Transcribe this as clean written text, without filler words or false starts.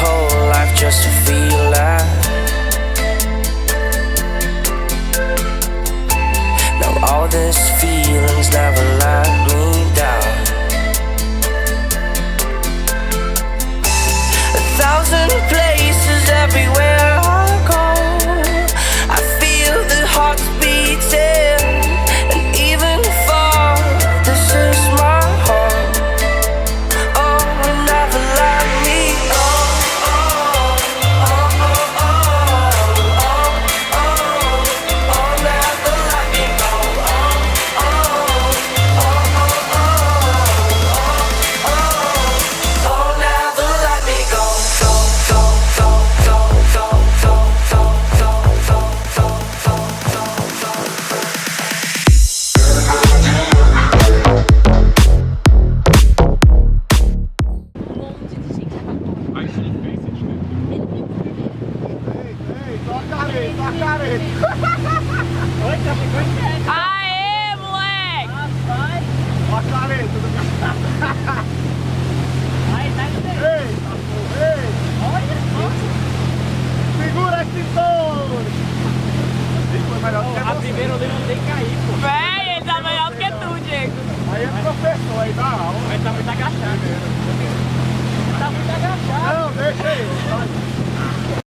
whole life just to feel alive. Now all these feelings never let me down. 1,000 places everywhere I go, I feel the hearts beating, and even far, this is my home. Oh, never let me go. Never let me go. Never let me go. Aê, moleque! Ó a careta do meu. Vai, sai do meio. Eita, porra, ei! Olha só. Segura esse touro! Foi melhor do que A você. primeira eu levantei e caí, pô. Véi, ele tá melhor do que tu, Diego. Aí é professor, aí dá aula. Mas tá muito agachado. Tá muito agachado. Não, deixa ele. Vai.